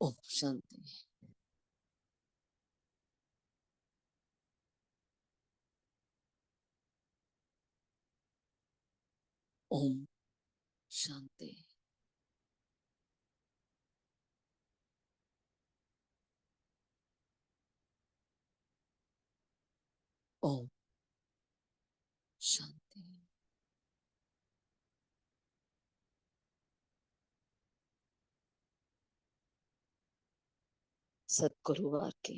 ओम शांति। ओम शांति। ओम शांति। सतगुरुवार के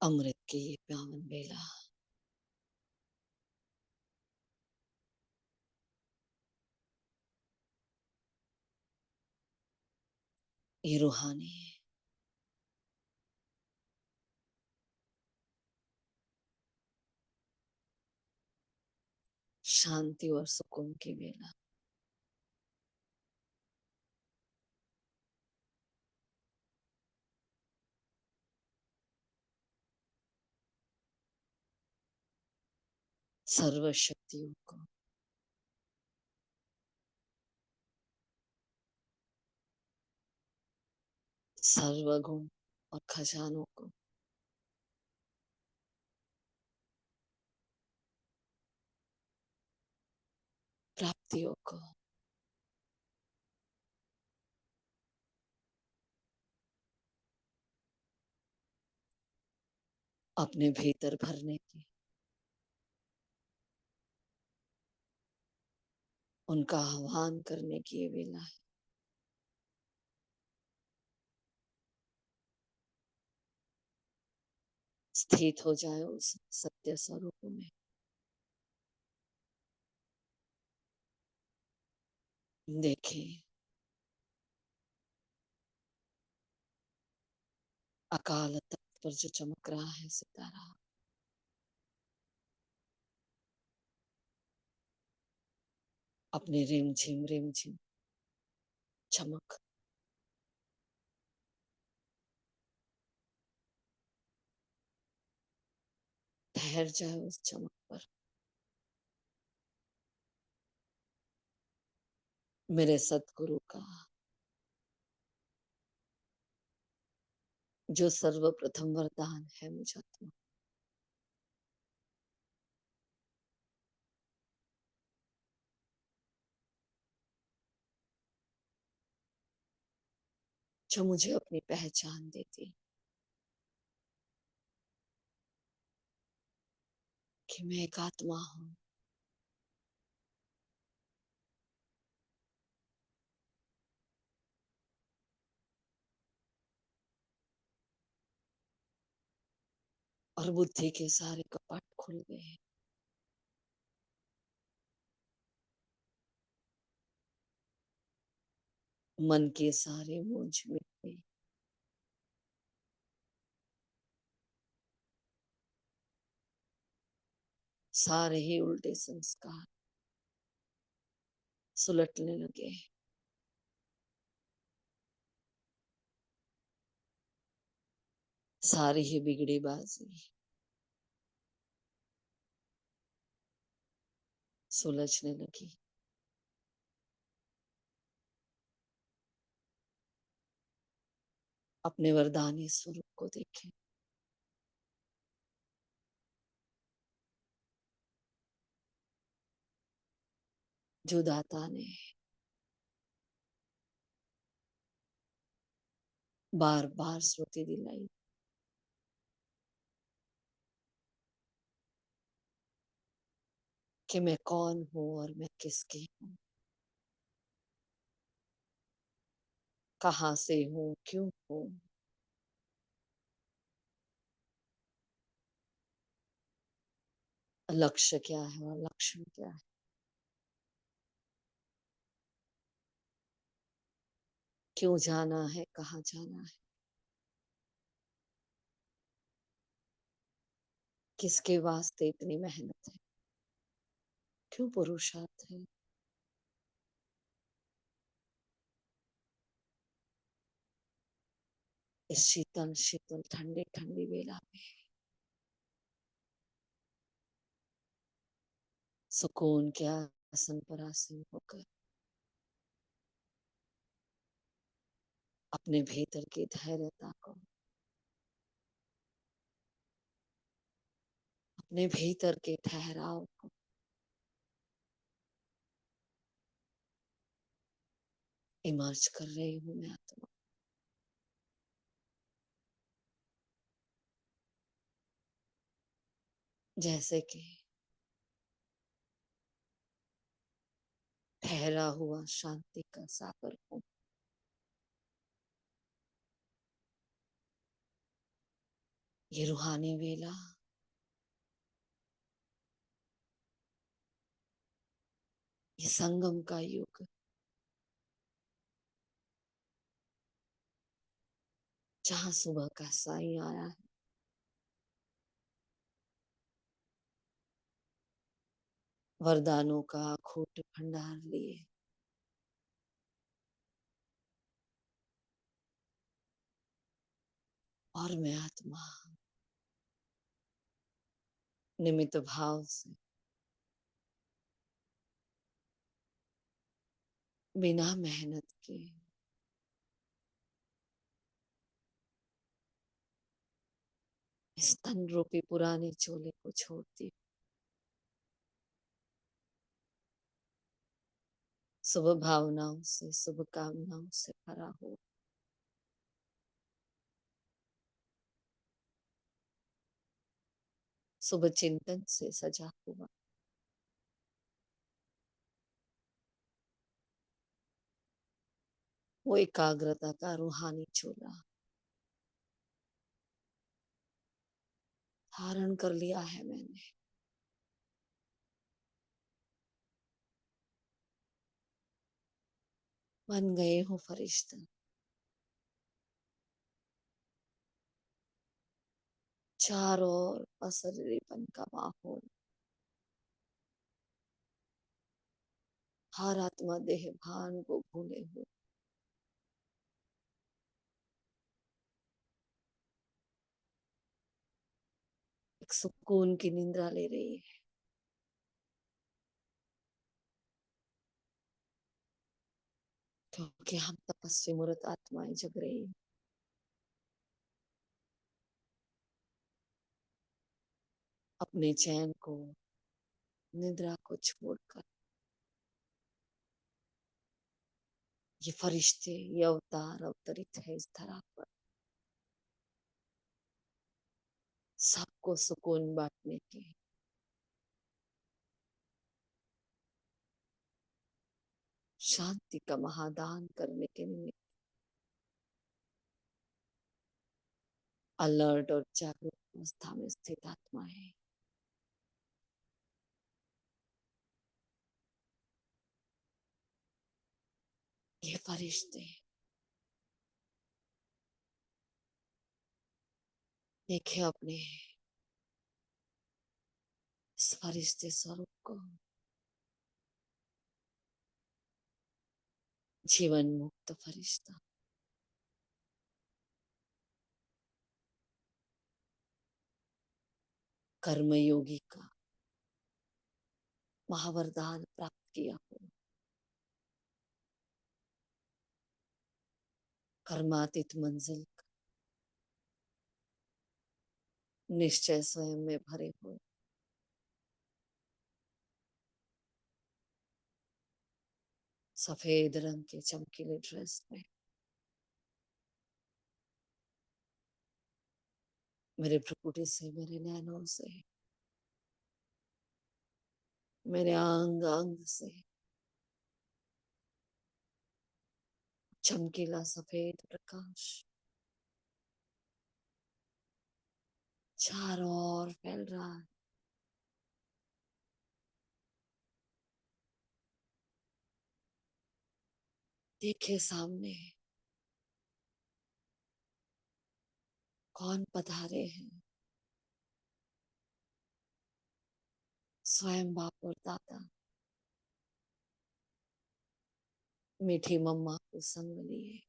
अमृत की ये पावन बेला ये रूहानी शांति और सुकून की बेला सर्व शक्तियों को सर्वगुण और खजानों को प्राप्तियों को अपने भीतर भरने की उनका आह्वान करने की ये बेला है। स्थित हो जाए उस सत्य स्वरूप में। देखें अकाल तख्त पर जो चमक रहा है सितारा, अपने रिम झिम चमक ठहर जाए उस चमक पर। मेरे सतगुरु का जो सर्वप्रथम वरदान है मुझ आत्मा, जो मुझे अपनी पहचान देती कि मैं एक आत्मा हूं और बुद्धि के सारे कपाट खुल गए। मन के सारे मूंझ मिट गए। सारे ही उल्टे संस्कार सुलटने लगे। सारी ही बिगड़ी बाजी सुलझने लगी। अपने वरदानी स्वरूप को देखें। जो दाता ने बार बार स्मृति दिलाई कि मैं कौन हूं और मैं किसकी हूं, कहां से हूं, क्यों हूं, लक्ष्य क्या है और लक्षण क्या है। क्यों जाना है, कहाँ जाना है, किसके वास्ते इतनी मेहनत है, क्यों पुरुषार्थ है। इस शीतल शीतल ठंडी ठंडी बेला में सुकून क्या आसन पर आसीन होकर अपने भीतर की धैर्यता को, अपने भीतर के ठहराव को इमर्ज कर रही हूं मैं आत्मा। जैसे कि ठहरा हुआ शांति का सागर हूं। ये रूहानी वेला, ये संगम का युग, जहां सुबह का साई आया है, वरदानों का अखूट भंडार लिए और मैं आत्मा निमित्त भाव से, बिना मेहनत के, इस तन रूपी पुराने चोले को छोड़ती, शुभ भावनाओं से, शुभ कामनाओं से भरा हो, शुभ चिंतन से सजा हुआ, वो एकाग्रता का रूहानी चोला धारण कर लिया है मैंने। बन गए हूँ फरिश्ता, चारों ओर पसरीपन का माहौल, हर आत्मा देह भान को भूले हुए एक सुकून की निंद्रा ले रही है। क्योंकि हम तपस्वी मूर्त आत्माएं जग रही हैं। अपने चैन को, निद्रा को छोड़कर ये फरिश्ते, ये अवतार अवतरित है इस धरा पर, सबको सुकून बांटने के, शांति का महादान करने के निमित्त अलर्ट और जागरूक अवस्था में स्थित आत्मा है। ये फरिश्ते देखे अपने इस फरिश्ते स्वरूप को, जीवन मुक्त फरिश्ता, कर्मयोगी का महावरदान प्राप्त किया हो, कर्मातीत मंजिल का निश्चय स्वयं में भरे हुए, सफेद रंग के चमकीले ड्रेस में मेरे भ्रुकुटी से, मेरे नैनों से, मेरे अंग अंग से चमकीला सफेद प्रकाश चारों ओर फैल रहा है। देखे सामने कौन पधारे हैं, स्वयं बाप और दादा मीठी मम्मा को संग लिए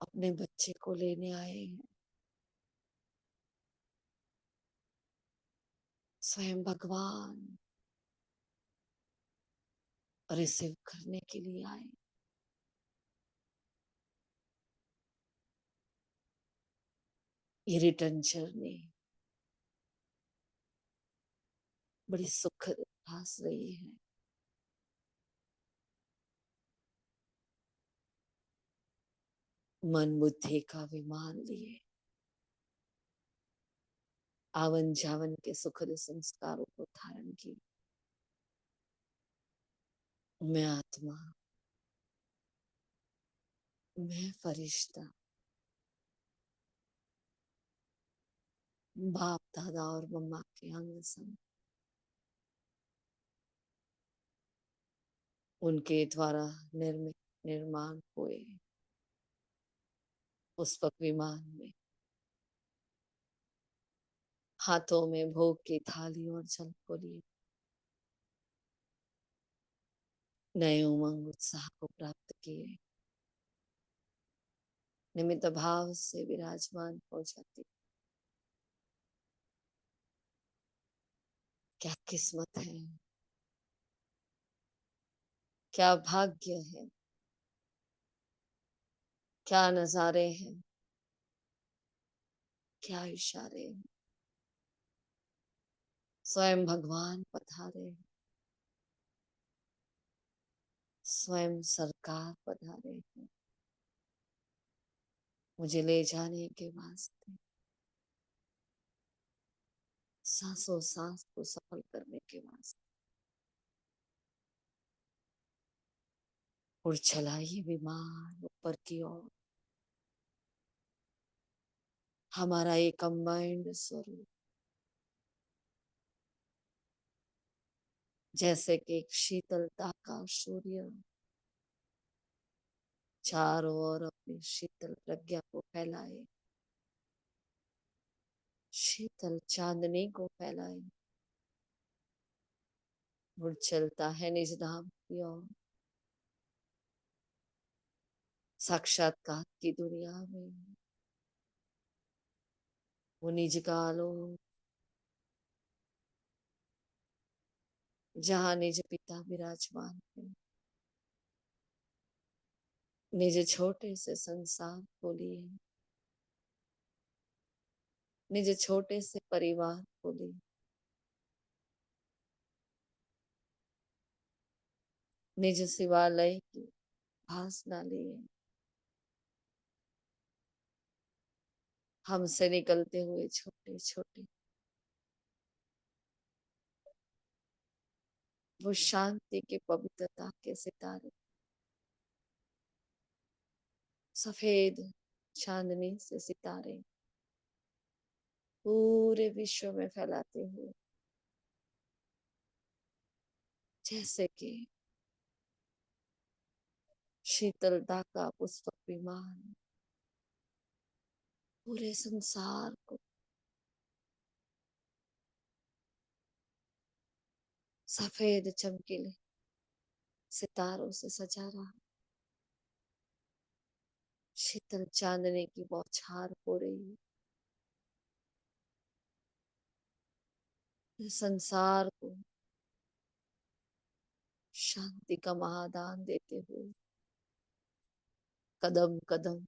अपने बच्चे को लेने आए हैं। स्वयं भगवान रिसीव करने के लिए आए। ये रिटर्न जर्नी बड़ी सुखद भास रही है। मन बुद्धि का विमान लिए आवन जावन के सुखद संस्कारों को धारण किए। मैं आत्मा, मैं फरिश्ता, बाप दादा और मम्मा के अंग संग उनके द्वारा निर्मित निर्माण हुए पुष्पक विमान में हाथों में भोग की थाली और जल को लिए नए उमंग उत्साह को प्राप्त किए, निमित्त भाव से विराजमान हो जाती। क्या किस्मत है, क्या भाग्य है, क्या नजारे हैं, क्या इशारे हैं। स्वयं भगवान पधारे, स्वयं सरकार पधारे हैं मुझे ले जाने के वास्ते, सांसों सांस को सफल करने के वास्ते। और चला ये विमान ऊपर की ओर, हमारा ये कंबाइंड स्वरूप जैसे कि एक शीतलता का सूर्य चारों ओर अपनी शीतल प्रज्ञा को फैलाए, शीतल चांदनी को फैलाए और चलता है निज धाम की ओर, साक्षात्कार की दुनिया में वो निज का आलोक, जहाँ निज पिता विराजमान है, निज छोटे से संसार को लिए, निज छोटे से परिवार को लिए, निज शिवालय की भासना लिए, हमसे निकलते हुए छोटे छोटे वो शांति के पवित्रता के सितारे सफेद चांदनी से सितारे पूरे विश्व में फैलाते हुए, जैसे कि शीतलता का पुष्पक विमान पूरे संसार को सफेद चमकीले सितारों से सजा रहा। शीतल चांदनी की बौछार हो रही है, इस संसार को शांति का महादान देते हुए कदम कदम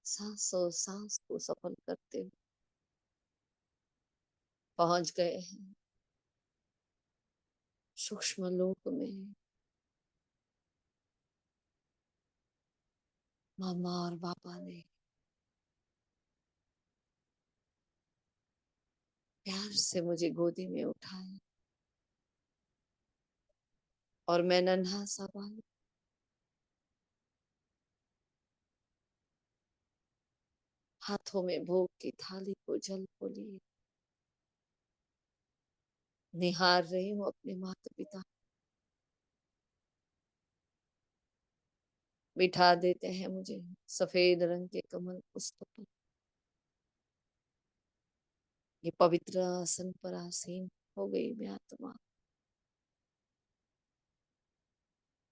सांसों सांस को सफल करते हुए पहुंच गए हैं सूक्ष्म लोक में। मामा और पापा ने प्यार से मुझे गोदी में उठाया और मैं नन्हा सा बालक हाथों में भोग की थाली को जल को लिए निहार रही हूँ अपने माता पिता। बिठा देते हैं मुझे सफेद रंग के कमल पुष्प पर, ये पवित्र आसन पर आसीन हो गई मैं आत्मा।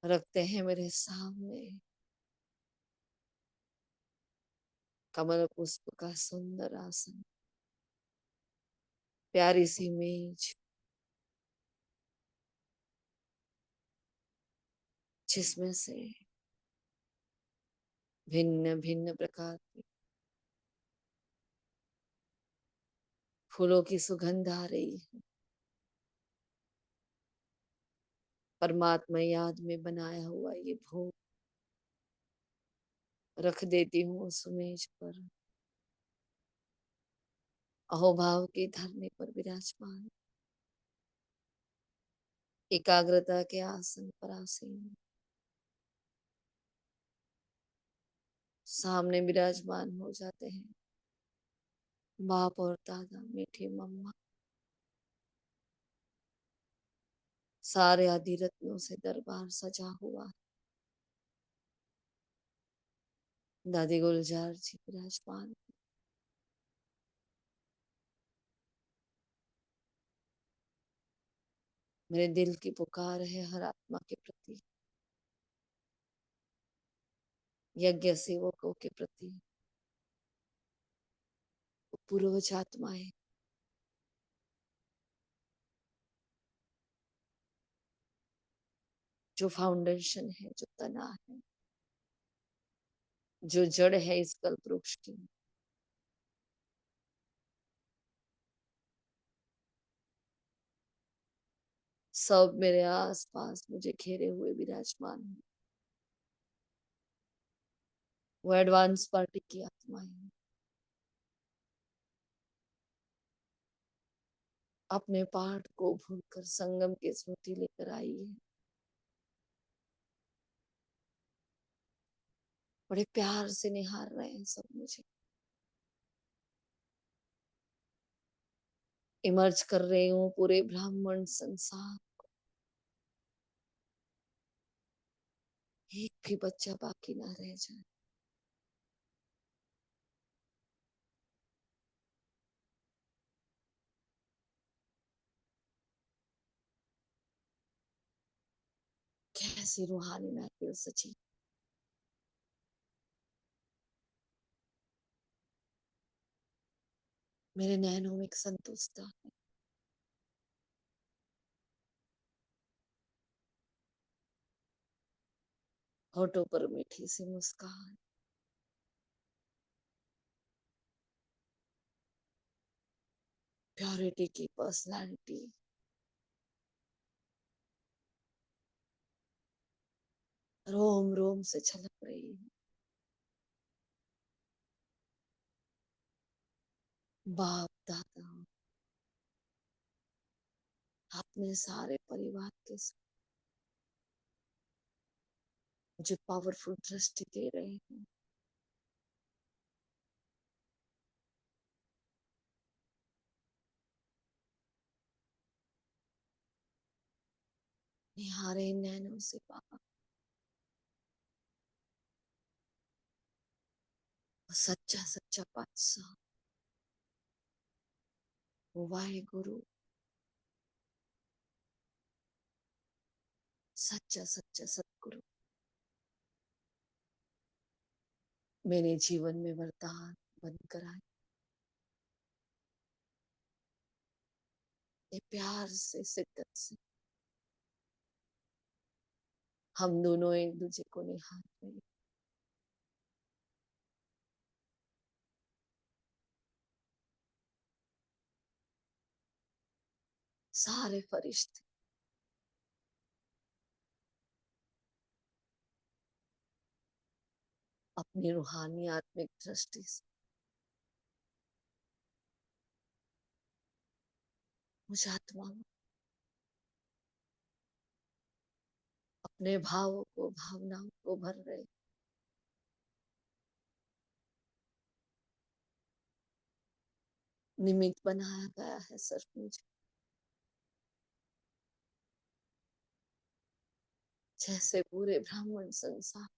रखते हैं मेरे सामने कमल पुष्प का सुंदर आसन, प्यारी सी मेज जिसमें से भिन्न भिन्न प्रकार के फूलों की सुगंध आ रही है। परमात्मा याद में बनाया हुआ ये भोग रख देती हूँ उस मेज पर। अहोभाव के धरने पर विराजमान, एकाग्रता के आसन पर आसीन, सामने विराजमान हो जाते हैं बाप और दादा, मीठी मम्मा। सारे आदि रत्नों से दरबार सजा हुआ। दादी गुलजार जी विराजमान। मेरे दिल की पुकार है हर आत्मा के प्रति, यज्ञ सेवकों के प्रति, पूर्वज आत्माएं जो फाउंडेशन है, जो तना है, जो जड़ है इस कल्प वृक्ष की, सब मेरे आस पास मुझे घेरे हुए विराजमान है। वो एडवांस पार्टी की आत्माएं हैं। अपने पाठ को भूलकर संगम की स्मृति लेकर आई है। बड़े प्यार से निहार रहे हैं सब मुझे, इमर्ज कर रही हूँ पूरे ब्राह्मण संसार। एक भी बच्चा बाकी ना रह जाए। कैसी रूहानी महफिल सची। मेरे नैनों में एक संतुष्टता है। होठों पर मीठी सी मुस्कान। प्योरिटी की पर्सनालिटी रोम रोम से छलक रही है। बाप दादा अपने सारे परिवार के साथ मुझे पावरफुल दृष्टि दे रहे हैं। निहारे नैनों से बाप, सच्चा सच्चा बादशाह, वाहे गुरु, सच्चा सच्चा सतगुरु मेरे जीवन में वरदान बनकर आए। ये प्यार से शिद्दत से हम दोनों एक दूसरे को निहार रहे हैं। सारे फरिश्ते अपनी रूहानी आत्मिक दृष्टि से मुझ आत्मा में अपने भावों को, भावनाओं को भर रहे। निमित्त बनाया गया है सिर्फ मुझे, जैसे पूरे ब्राह्मण संसार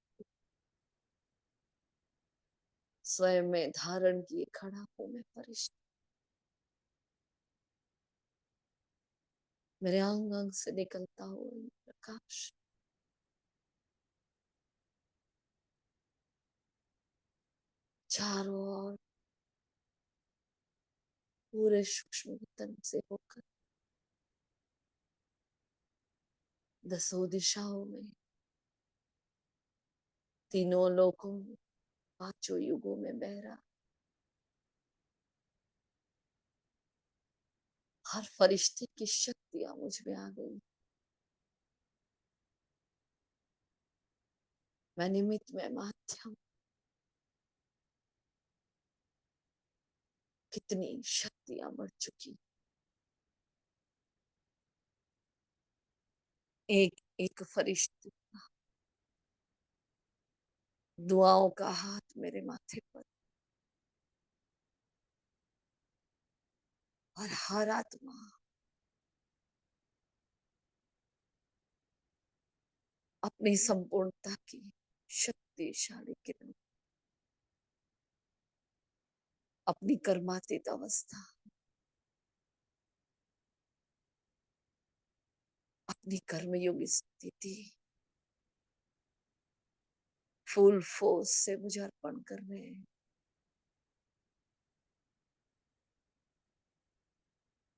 स्वयं में धारण किए खड़ा हूं मैं फरिश्ता। मेरे अंग अंग से निकलता हुआ ये प्रकाश चारों ओर पूरे सूक्ष्म तन से होकर दसों दिशाओं में, तीनों लोकों में, पांचों युगों में बह रहा। हर फरिश्ते की शक्तियां मुझ में आ गई। मैं निमित्त, मैं माध्यम। कितनी शक्तियां बढ़ चुकी। एक एक फरिश्ते दुआओं का हाथ मेरे माथे पर, और हर आत्मा अपनी संपूर्णता की शक्तिशाली किरण, अपनी कर्मातीत अवस्था, अपनी कर्मयोगी स्थिति फुल फोर्स से मुझे अर्पण कर रहे हैं।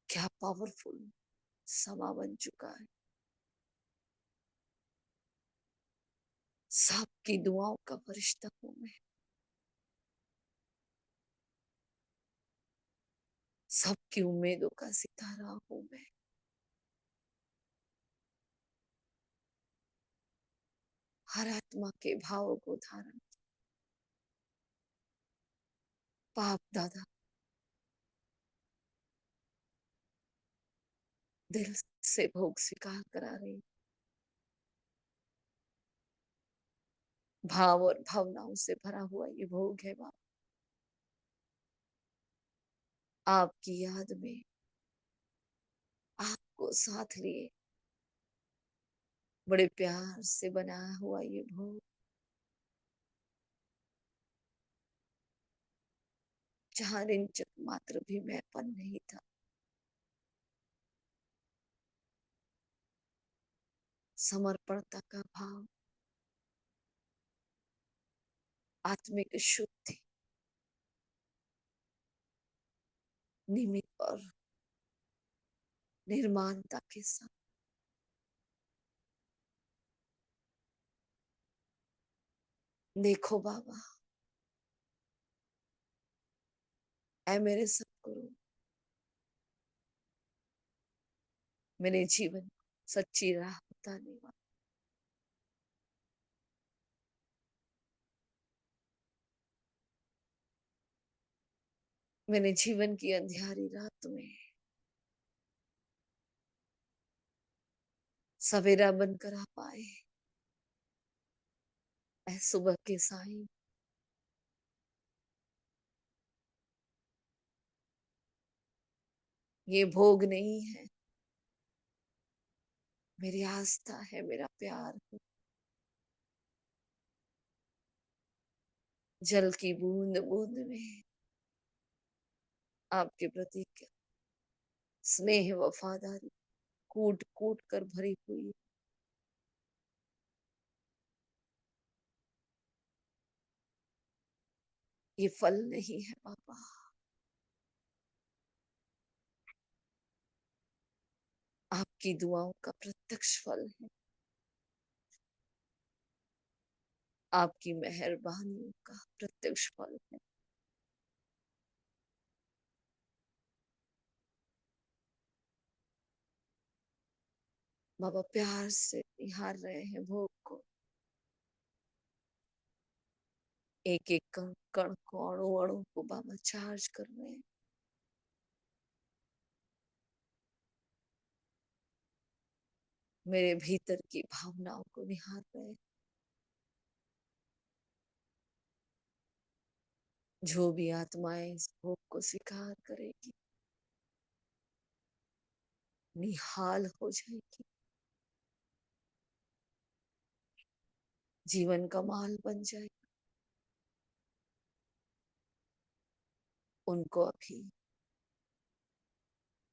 क्या पावरफुल समा बन चुका है। सबकी दुआओं का फरिश्ता हूं मैं। सबकी उम्मीदों का सितारा हूं मैं। हर आत्मा के भावों को धारण, पाप दादा दिल से भोग स्वीकार करा रही। भाव और भावनाओं से भरा हुआ ये भोग है बाप। आपकी याद में, आपको साथ लिए बड़े प्यार से बनाया हुआ ये भोग, जहां रिंचक मात्र भी मैंपन नहीं था। समर्पणता का भाव, आत्मिक शुद्धि, निमित्त और निर्माणता के साथ। देखो बाबा, ऐ मेरे सतगुरु, मेरे जीवन सच्ची राह बताने वाला, मेरे जीवन की अंधियारी रात में सवेरा बनकर आप आए। ऐ सुबह के साईं, ये भोग नहीं है, मेरी आस्था है, मेरा प्यार है। जल की बूंद बूंद में आपके प्रति स्नेह वफादारी कूट कूट कर भरी हुई है। ये फल नहीं है पापा, आपकी दुआओं का प्रत्यक्ष फल है। आपकी मेहरबानियों का प्रत्यक्ष फल है। बाबा प्यार से निहार रहे हैं भोग को, एक एक कण कण को, अणु अणु को बाबा चार्ज कर रहे हैं। मेरे भीतर की भावनाओं को निहार रहे हैं। जो भी आत्माएं इस भोग को स्वीकार करेगी, निहाल हो जाएगी, जीवन का माल बन जाएगी। उनको अभी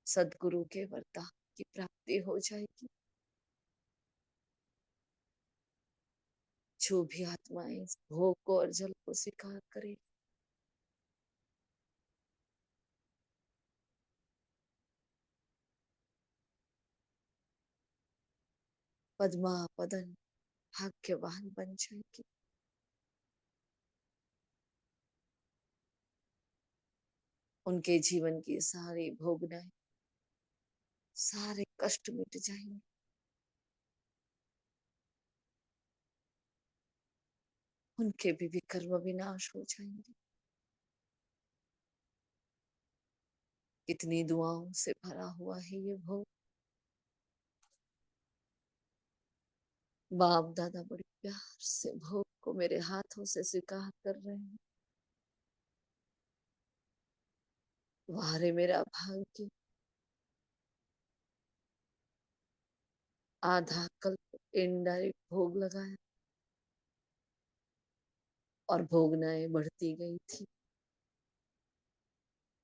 सदगुरु के वरदान की प्राप्ति हो जाएगी। जो भी आत्माएं इस भोग को और जल को स्वीकार करेगी, पद्मा पदन भाग्यवान बन जाएगी। उनके जीवन की सारी भोगनाएं, सारे कष्ट मिट जाएंगे। उनके भी विकर्म विनाश हो जाएंगे। कितनी दुआओं से भरा हुआ है ये भोग। बाप दादा बड़े प्यार से भोग को मेरे हाथों से स्वीकार कर रहे हैं। वारे मेरा भाग्य, आधा कल्प इनडायरेक्ट भोग लगाया और भोगनाएं बढ़ती गई थी।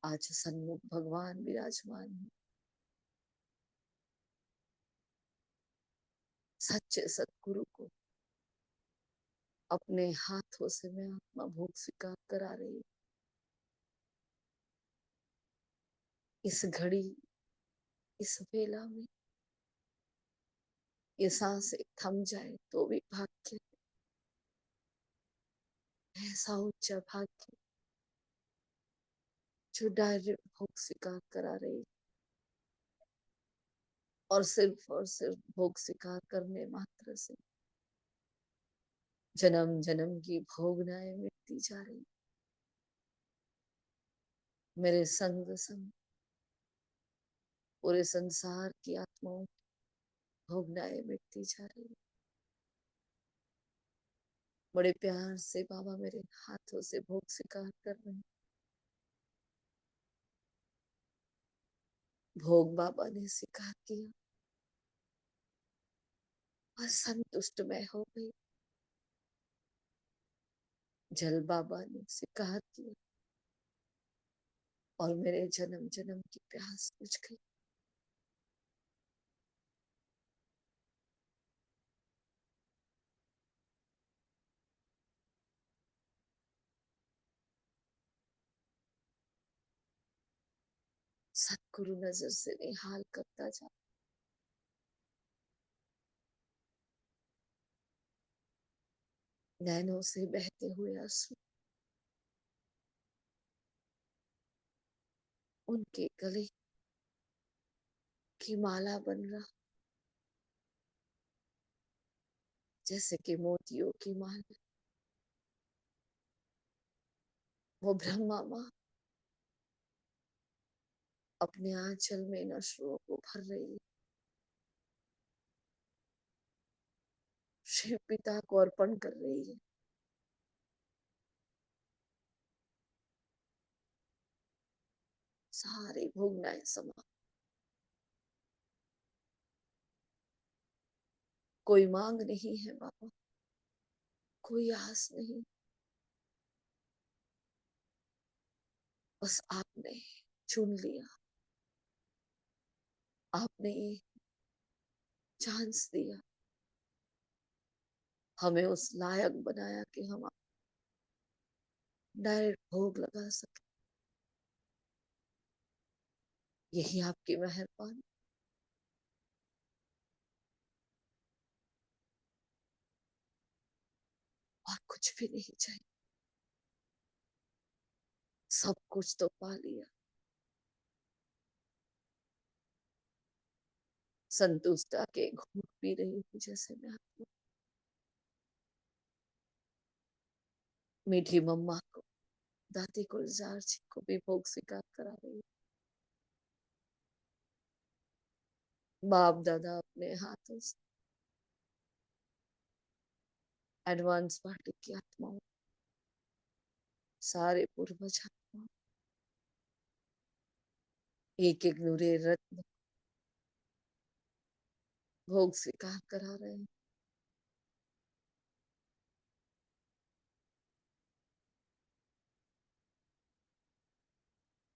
आज सन्मुख भगवान विराजमान है। सच्चे सतगुरु को अपने हाथों से मैं आत्मा भोग स्वीकार करा रही हूँ। इस घड़ी, इस वेला में ये सांसें थम जाए तो भी भाग्य, ऐसा उच्च भाग्य जो डायरेक्ट भोग स्वीकार करा रही है। और सिर्फ भोग स्वीकार करने मात्र से जन्म जन्म की भोगनाएं मिटती जा रही। मेरे संग संग पूरे संसार की आत्माओं की भोगनाएं मिटती जा रही। बड़े प्यार से बाबा मेरे हाथों से भोग स्वीकार कर रहे हैं। भोग बाबा ने स्वीकार किया और संतुष्ट मैं हो गई। जल बाबा ने स्वीकार किया और मेरे जन्म जन्म की प्यास बुझ गई। सतगुरु नजर से निहाल करता जा, नैनों से बहते हुए आंसू उनके गले की माला बन रहा, जैसे कि मोतियों की माला। वो ब्रह्मा माँ अपने आंचल में इन अश्रुओं को भर रही है। शिव पिता को अर्पण कर रही है। सारी भोगनाएं समाप्त। कोई मांग नहीं है बाबा, कोई आस नहीं, बस आपने चुन लिया, आपने ये चांस दिया, हमें उस लायक बनाया कि हम डायरेक्ट भोग लगा सके। यही आपकी मेहरबानी। और कुछ भी नहीं चाहिए, सब कुछ तो पा लिया। संतुष्टा के घूट पी रही हूँ जैसे मैं आपको। मीठी मम्मा को, दादी गुलजार जी को भी भोग स्वीकार करा रही हूँ। बाप दादा अपने हाथों से एडवांस पार्टी की आत्माओं, सारे पूर्वज आत्मा एक एक नूरे रत्न भोग स्वीकार करा रहे हैं।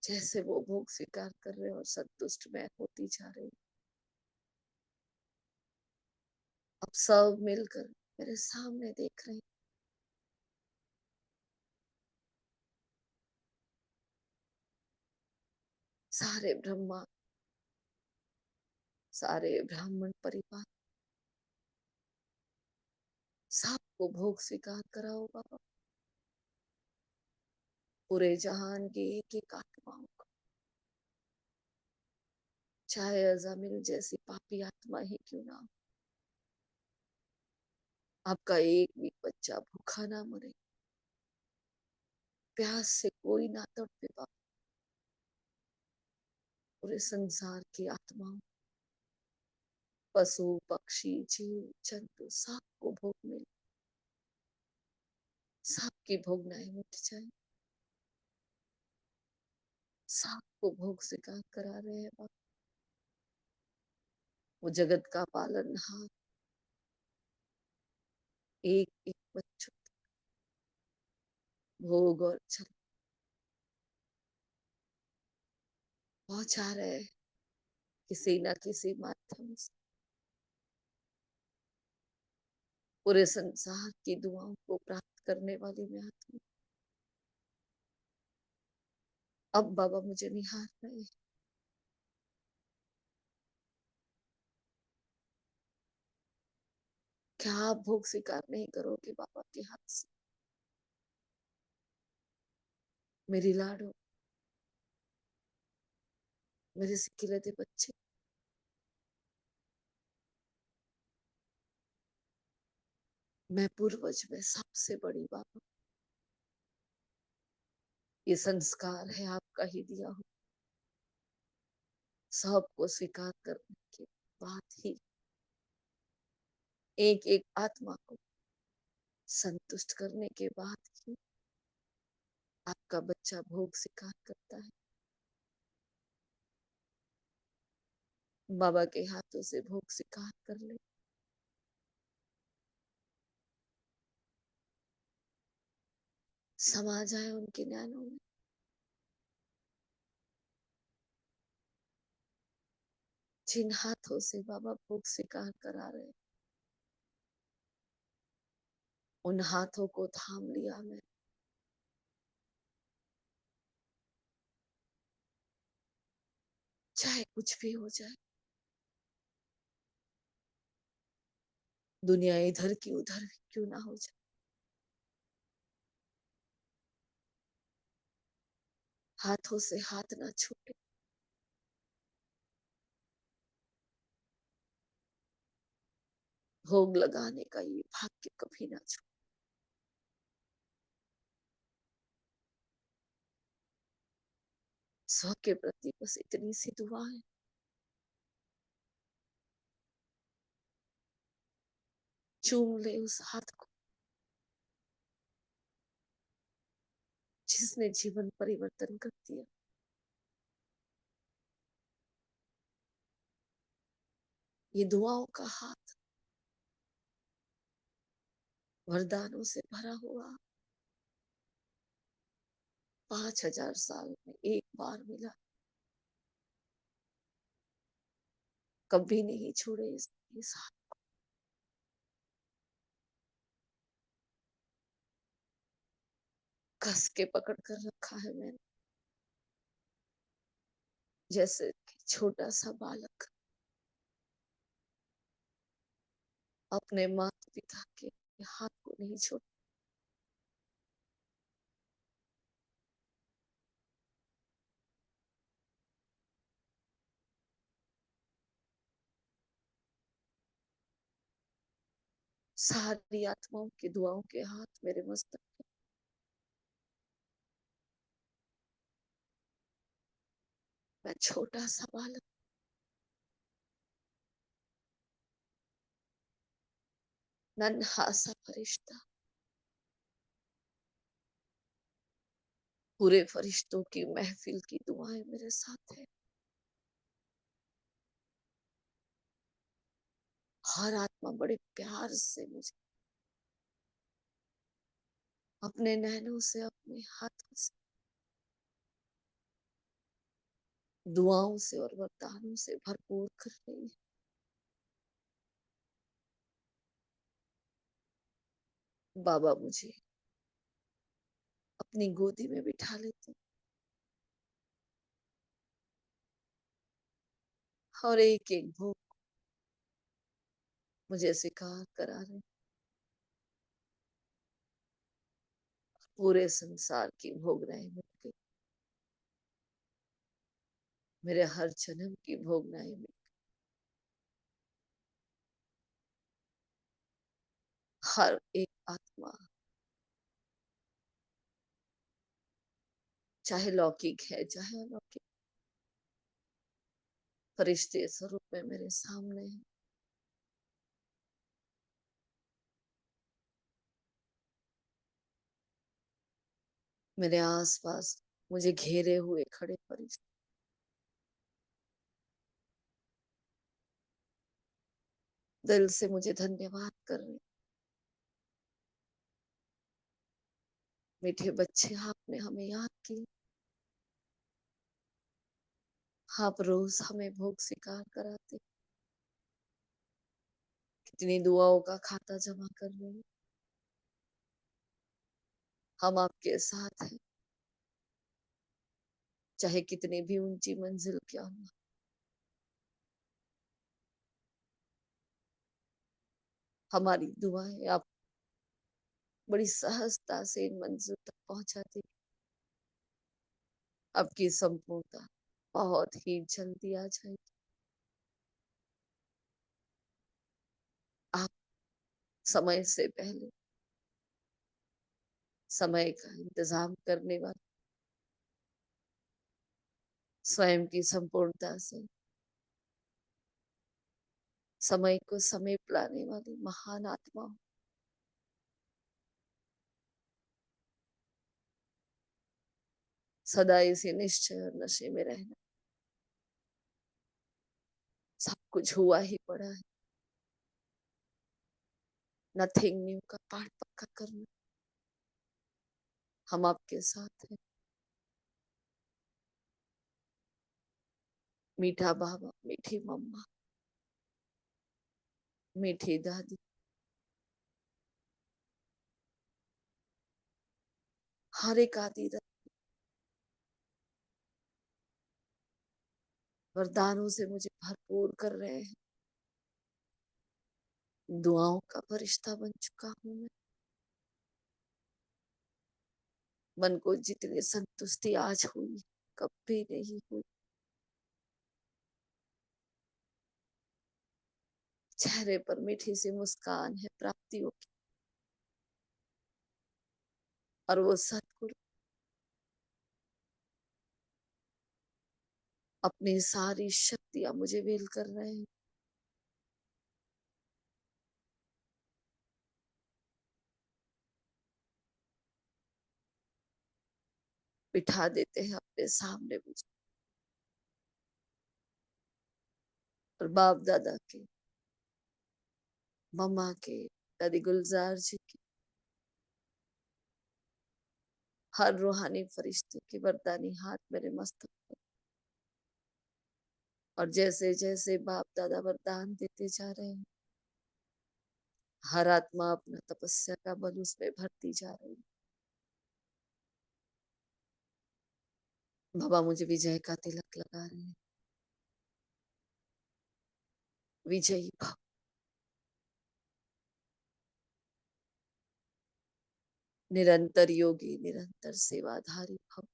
जैसे वो भोग स्वीकार कर रहे हैं और संतुष्ट मैं होती जा रही। अब सब मिलकर मेरे सामने देख रहे हैं। सारे ब्रह्मा, सारे ब्राह्मण परिवार सबको भोग स्वीकार कराओ बाबा, पूरे जहान की एक एक आत्माओं को, चाहे अजामिल जैसी पापी आत्मा ही क्यों ना हो, आपका एक भी बच्चा भूखा ना मरे, प्यास से कोई ना तड़पे बाबा, पूरे संसार की आत्माओं, पशु पक्षी जीव जंतु सबको भोग मिले, सबकी भोगनाएं मिट जाए, सबको भोग स्वीकार करा रहे हैं बाबा। वो जगत का पालनहार एक एक बच्चों भोग और छल पहुंचा रहे हैं किसी न किसी माध्यम से, पूरे संसार की दुआओं को प्राप्त करने वाली मैं आती हूँ। अब बाबा मुझे निहार रहे हैं, क्या आप भोग स्वीकार नहीं करोगे बाबा के हाथ से? मेरी लाडो, मेरे सिकिलते बच्चे, मैं पूर्वज में सबसे बड़ी बाबा, ये संस्कार है आपका ही दिया हुआ, सबको स्वीकार करने के बाद ही, एक एक आत्मा को संतुष्ट करने के बाद ही आपका बच्चा भोग स्वीकार करता है। बाबा के हाथों से भोग स्वीकार कर ले, समा जाए उनके नैनों में, जिन हाथों से बाबा भोग स्वीकार करा रहे, उन हाथों को थाम लिया मैं, चाहे कुछ भी हो जाए, दुनिया इधर की उधर क्यों ना हो जाए, हाथों से हाथ ना छूटे, भोग लगाने का ये भाग्य कभी ना छूटे। स्व के प्रति बस इतनी सी दुआ है, चूम ले उस हाथ को जिसने जीवन परिवर्तन कर दिया। ये दुआओं का हाथ वरदानों से भरा हुआ, 5,000 साल में एक बार मिला, कभी नहीं छोड़े इस हाथ, कस के पकड़ कर रखा है मैंने, जैसे कि छोटा सा बालक अपने माता पिता के हाथ को नहीं छोड़। सारी आत्माओं की दुआओं के हाथ मेरे मस्तक पे, मैं छोटा सा बालक, नन्हा सा फरिश्ता, पूरे फरिश्तों की महफिल की दुआएं मेरे साथ है। हर आत्मा बड़े प्यार से मुझे अपने नैनों से, अपने हाथों से, दुआओं से और वरदानों से भरपूर कर रही है। बाबा मुझे अपनी गोदी में बिठा लेते और एक एक भोग मुझे स्वीकार करा रहे, पूरे संसार की भोगनाएं मिट गई, मेरे हर जन्म की भोगनाएं मिट गई, हर एक आत्मा, चाहे लौकिक है चाहे अलौकिक, फरिश्ते स्वरूप में मेरे सामने है। मेरे आसपास मुझे घेरे हुए खड़े फरिश्ते, दिल से मुझे धन्यवाद कर रहे। मीठे बच्चे, आपने हमें याद किया, आप रोज हमें भोग स्वीकार कराते, कितनी दुआओं का खाता जमा कर रहे हैं। हम आपके साथ हैं, चाहे कितनी भी ऊंची मंजिल क्या हो। हमारी दुआएं आप बड़ी सहजता से इन मंजिल तक पहुंचाती। आपकी संपूर्णता बहुत ही जल्दी आ जाएगी। आप समय से पहले समय का इंतजाम करने वाले, स्वयं की संपूर्णता से समय को समेट लाने वाली महान आत्मा हो। सदा इसी निश्चय और नशे में रहना, सब कुछ हुआ ही पड़ा है, नथिंग न्यू का पाठ पक्का करना। हम आपके साथ हैं। मीठा बाबा, मीठी मम्मा, मीठी दादी, हर एक आदि वरदानों से मुझे भरपूर कर रहे हैं। दुआओं का फरिश्ता बन चुका हूं मैं। मन को जितनी संतुष्टि आज हुई, कभी नहीं हुई। चेहरे पर मीठी सी मुस्कान है प्राप्तियों की, और वो सतगुरु अपनी सारी शक्तियां मुझे वेल कर रहे हैं। बिठा देते हैं अपने सामने मुझे, और बाप दादा के, मम्मा के, दादी गुलजार जी के, हर रूहानी फरिश्ते के वरदानी हाथ मेरे मस्तक पर। और जैसे जैसे बाप दादा वरदान देते जा रहे हैं, हर आत्मा अपना तपस्या का बल उसमें भरती जा रही है। बाबा मुझे विजय का तिलक लगा रहे हैं। विजयी भव, निरंतर योगी, निरंतर सेवाधारी भव।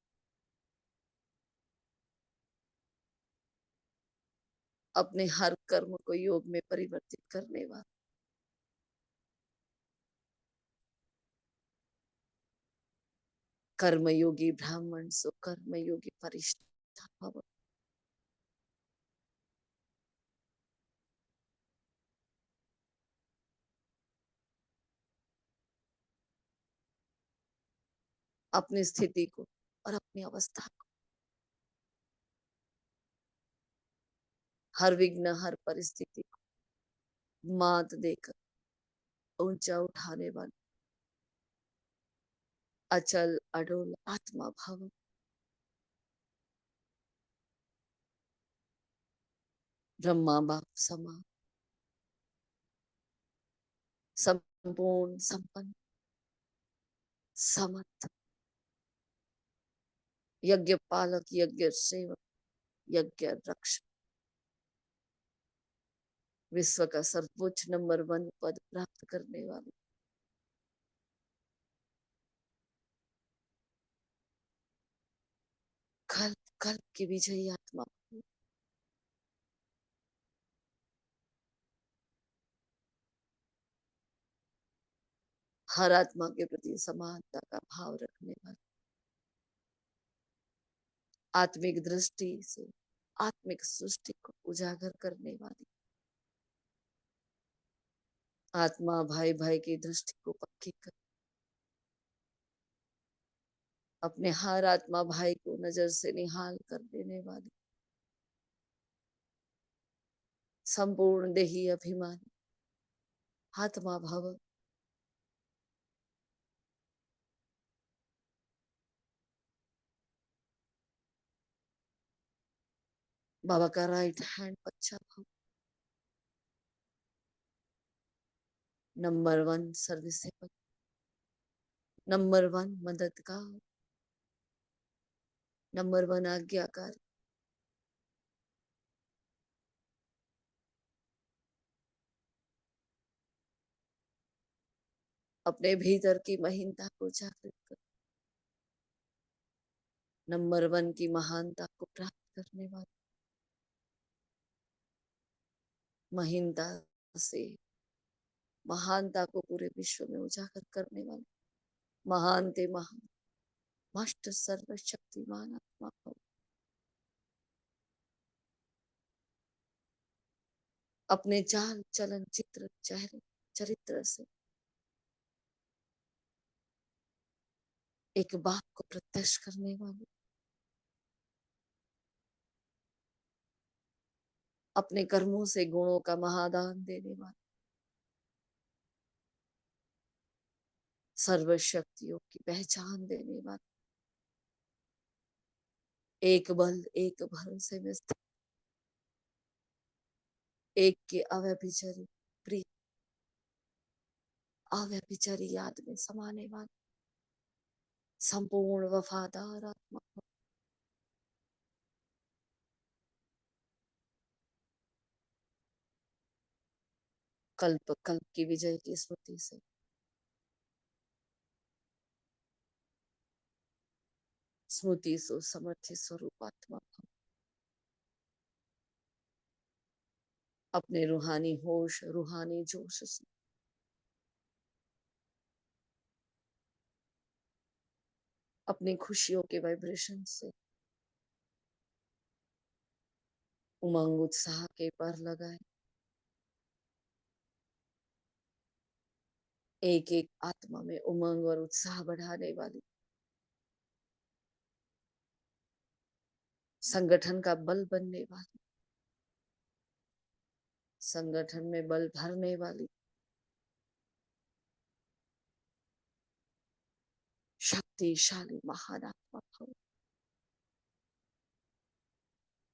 अपने हर कर्म को योग में परिवर्तित करने वाला, कर्म योगी ब्राह्मण सो कर्म योगी फरिश्ता भव। अपनी स्थिति को और अपनी अवस्था को, हर विघ्न हर परिस्थिति को मात देकर ऊंचा उठाने वाले अचल अडोल आत्मा भव। ब्रह्मा बाप समा, संपूर्ण संपन्न, समर्थ, यज्ञ पालक, यज्ञ सेवक, यज्ञ रक्षक, विश्व का सर्वोच्च नंबर 1 पद प्राप्त करने वाले, कल्प की विजयी आत्मा भव। हर आत्मा के प्रति समानता का भाव रखने वाली, आत्मिक दृष्टि से आत्मिक सृष्टि को उजागर करने वाली, आत्मा भाई भाई की दृष्टि को पक्की कर अपने हर आत्मा भाई को नजर से निहाल कर देने वाली, संपूर्ण देही अभिमानी आत्मा भव। बाबा का राइट हैंड बच्चा भव, नंबर 1 सर्विसेबल, नंबर 1 मददगार, नंबर 1 आज्ञाकारी, अपने भीतर की महीनता को जागृत कर नंबर 1 की महानता को प्राप्त करने वाले, महीनता से महानता को पूरे विश्व में उजागर करने वाले, महान ते महान मस्त सर्वशक्तिमान आत्मा भव। अपने चाल चलन चित्र चेहरे चरित्र से एक बाप को प्रत्यक्ष करने वाले, अपने कर्मों से गुणों का महादान देने वाले, सर्वशक्तियों की पहचान देने वाले, एक बल एक भरोसे में स्थित, एक के अव्यभिचारी प्रिय, अव्यभिचारी याद में समाने वाले, संपूर्ण वफादार आत्मा, कल्प कल्प की विजय की स्मृति से स्मृति सो समर्थित स्वरूप आत्मा भव। अपने रूहानी होश रूहानी जोश से अपनी खुशियों के वाइब्रेशन से उमंग उत्साह के पर लगाए, एक एक आत्मा में उमंग और उत्साह बढ़ाने वाली, संगठन का बल बनने वाली, संगठन में बल भरने वाली, शक्तिशाली महान आत्मा भव।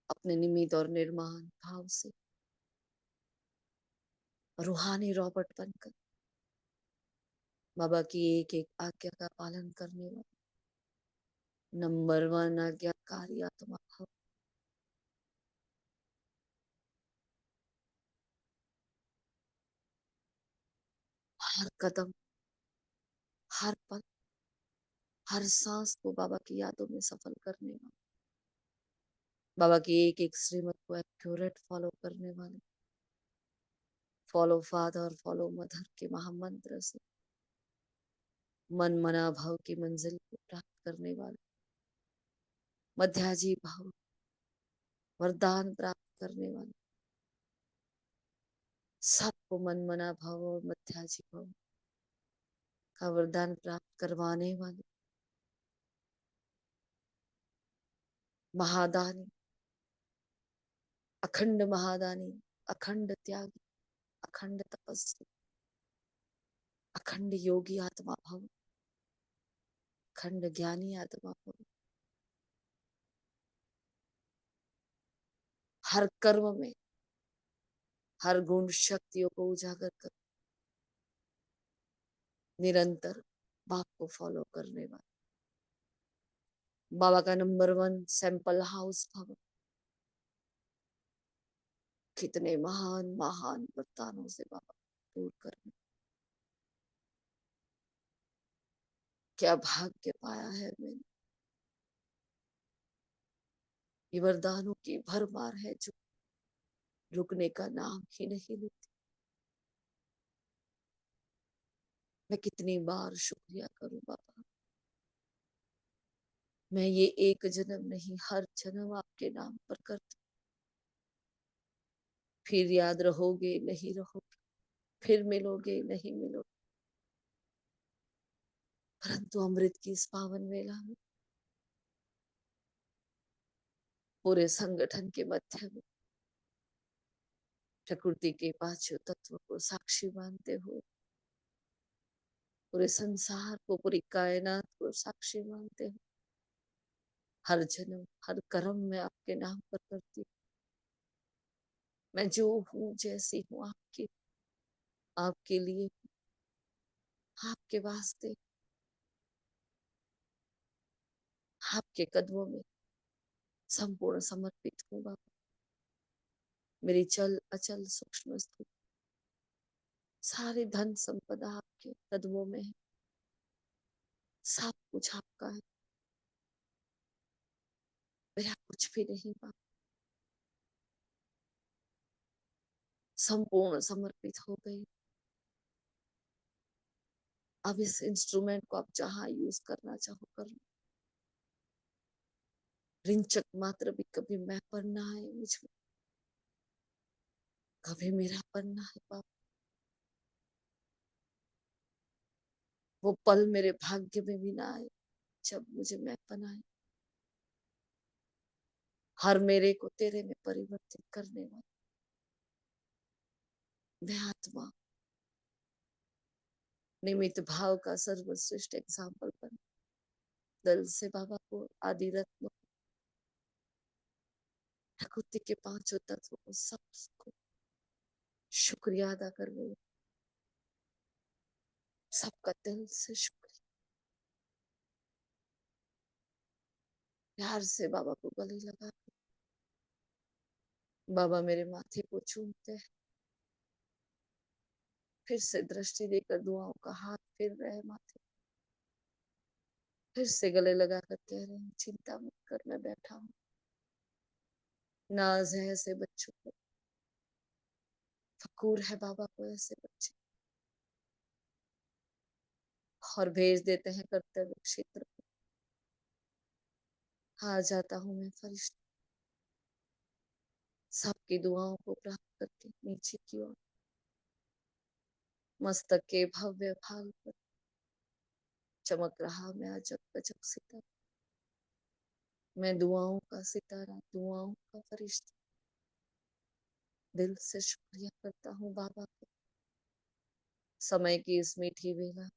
अपने निमित्त और निर्माण भाव से रूहानी रॉबर्ट बनकर बाबा की एक एक आज्ञा का पालन करने वाला, नंबर 1 आज्ञाकारी आत्मा भव। हर कदम हर पल हर सांस को बाबा की यादों में सफल करने वाला, बाबा की एक एक श्रीमत को एक्यूरेट फॉलो करने वाले, फॉलो फादर फॉलो मदर के महामंत्र से मन मना भाव की मंजिल को प्राप्त करने वाले, मध्याजी भाव वरदान प्राप्त करने वाले, सबको मन मना भाव और मध्याजी भाव का वरदान प्राप्त करवाने वाले, महादानी अखंड महादानी, अखंड त्यागी, अखंड तपस्वी, अखंड योगी आत्मा भव, अखंड ज्ञानी आत्मा भव। हर कर्म में हर गुण शक्तियों को उजागर कर निरंतर बाप को फॉलो करने वाला, बाबा का नंबर 1 सैंपल हाउस भव। कितने महान महान वरदानों से बाबा दूर करने, क्या भाग्य पाया है मैंने। ये वरदानों की भरमार है जो रुकने का नाम ही नहीं लेती। मैं कितनी बार शुक्रिया करूं बाबा। मैं ये एक जन्म नहीं, हर जन्म आपके नाम पर करती। फिर याद रहोगे नहीं रहोगे, फिर मिलोगे नहीं मिलोगे, परंतु अमृत की इस पावन वेला में पूरे संगठन के मध्य में प्रकृति के पांचों तत्व को साक्षी मानते हुए, पूरे संसार को, पूरी कायनात को साक्षी मानते हुए, हर जन्म हर कर्म में आपके नाम पर करती हूँ। मैं जो हूँ जैसी हूँ आपकी, आपके लिए, आपके वास्ते, आपके कदमों में संपूर्ण समर्पित हूँ बाबा। मेरी चल अचल सूक्ष्म स्थिति, सारी धन संपदा आपके कदमों में है। सब कुछ आपका है, मेरा कुछ भी नहीं बाबा। संपूर्ण समर्पित हो गई। अब इस इंस्ट्रूमेंट को आप जहां यूज करना चाहो कर लो। रिंचक मात्र भी कभी मैं पढ़ना है मुझे, कभी मेरा पढ़ना है बाबा। वो पल मेरे भाग्य में भी ना आए जब मुझे मैं बनाए। हर मेरे को तेरे में परिवर्तित करने वाला मैं आत्मा, निमित्त भाव का सर्वश्रेष्ठ एग्जाम्पल बन दिल से बाबा को, आदि रत्न, प्रकृति के पांचों तत्व को, सबको शुक्रिया अदा कर रही हूँ। सबका दिल से शुक्रिया, प्यार से बाबा को गले लगा। बाबा मेरे माथे को चूमते हैं, फिर से दृष्टि देकर दुआओं का हाथ फिर रहे माथे, फिर से गले लगा कर कह रहे हैं चिंता मत कर, मैं बैठा हूँ। नाज है ऐसे बच्चों को, फकूर है बाबा को ऐसे बच्चे, और भेज देते हैं कर्तव्य क्षेत्र में। आ जाता हूँ मैं फरिश्ता, सबकी दुआओं को प्राप्त करके नीचे की ओर, मस्तक के भव्य भाग पर चमक रहा मैं अजब गजब सितारा। मैं दुआओं का सितारा, दुआओं का फरिश्ता, दिल से शुक्रिया करता हूँ बाबा को। समय की इस मीठी बेला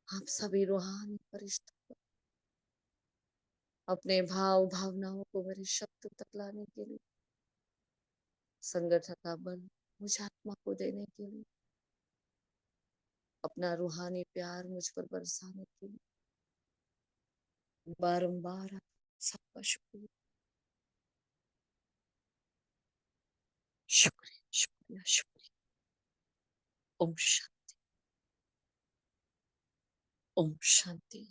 आप सभी रूहानी फरिश्तों को अपने भाव भावनाओं को मेरे शब्द तक लाने के लिए, संगठन का बल मुझ आत्मा को देने के लिए, अपना रूहानी प्यार मुझ पर बरसाने के लिए बारंबार सबका शुक्रिया, शुक्रिया शुक्रिया शुक्रिया। ओम शांति, ओम शांति।